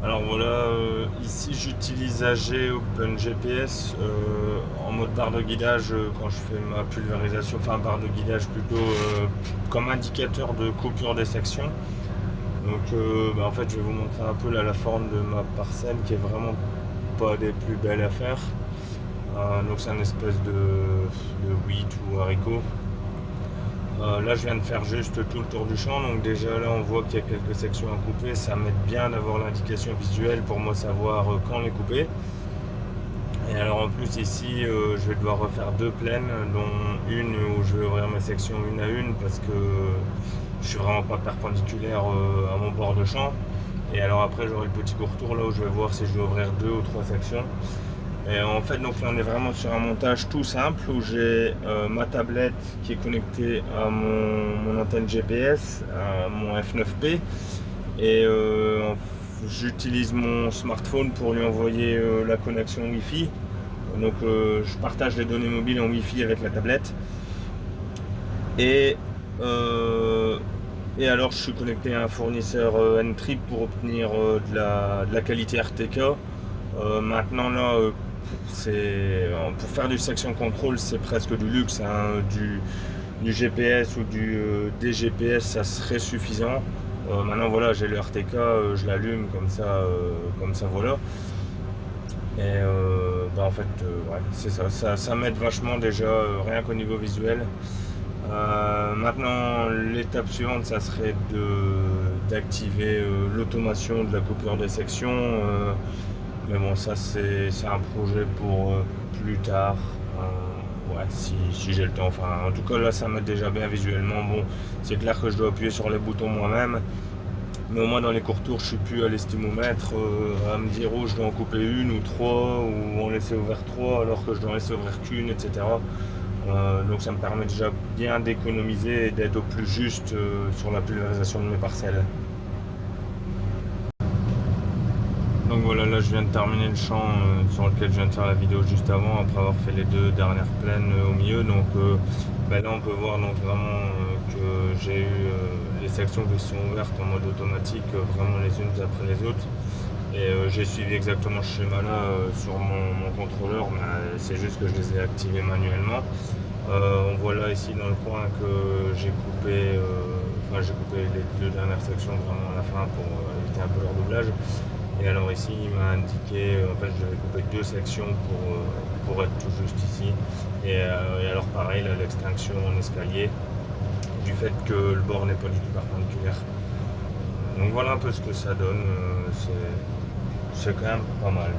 Alors voilà, ici j'utilise AG OpenGPS en mode barre de guidage quand je fais ma pulvérisation, enfin barre de guidage plutôt comme indicateur de coupure des sections. Donc en fait je vais vous montrer un peu là, la forme de ma parcelle qui est vraiment pas des plus belles à faire. Donc c'est une espèce de wheat ou haricot. Là je viens de faire juste tout le tour du champ, donc déjà là on voit qu'il y a quelques sections à couper. Ça m'aide bien d'avoir l'indication visuelle pour moi savoir quand les couper. Et alors en plus ici je vais devoir refaire deux plaines, dont une où je vais ouvrir mes sections une à une parce que je suis vraiment pas perpendiculaire à mon bord de champ. Et alors après j'aurai le petit pourtour là où je vais voir si je dois ouvrir deux ou trois sections. Et en fait, donc là, on est vraiment sur un montage tout simple où j'ai ma tablette qui est connectée à mon antenne GPS, à mon F9P, et j'utilise mon smartphone pour lui envoyer la connexion Wi-Fi. Donc, je partage les données mobiles en Wi-Fi avec la tablette. Et alors, je suis connecté à un fournisseur N-Trip pour obtenir de la qualité RTK. Maintenant, là, pour faire du section control, c'est presque du luxe, hein. Du GPS ou du DGPS, ça serait suffisant. Maintenant, voilà, j'ai le RTK, je l'allume comme ça, voilà. Et en fait, ouais, c'est ça m'aide vachement déjà, rien qu'au niveau visuel. Maintenant, l'étape suivante, ça serait d'activer l'automation de la coupure des sections. Mais bon, ça c'est un projet pour plus tard. Ouais, si j'ai le temps. Enfin, en tout cas, là, ça m'aide déjà bien visuellement. Bon, c'est clair que je dois appuyer sur les boutons moi-même. Mais au moins, dans les courts tours, je suis plus à l'estimomètre à me dire, oh, je dois en couper une ou trois, ou en laisser ouvrir trois, alors que je dois en laisser ouvrir qu'une, etc. Donc, ça me permet déjà bien d'économiser et d'être au plus juste sur la pulvérisation de mes parcelles. Donc voilà, là je viens de terminer le champ sur lequel je viens de faire la vidéo juste avant, après avoir fait les deux dernières plaines au milieu. Donc là on peut voir donc vraiment que j'ai eu les sections qui sont ouvertes en mode automatique, vraiment les unes après les autres. Et j'ai suivi exactement ce schéma là sur mon contrôleur, mais c'est juste que je les ai activés manuellement. On voit là ici dans le coin que j'ai coupé les deux dernières sections vraiment à la fin pour éviter un peu leur doublage. Et alors ici il m'a indiqué, en fait je devais couper deux sections pour être tout juste ici. Et alors pareil là, l'extinction en escalier, du fait que le bord n'est pas du tout perpendiculaire. Donc voilà un peu ce que ça donne, c'est quand même pas mal.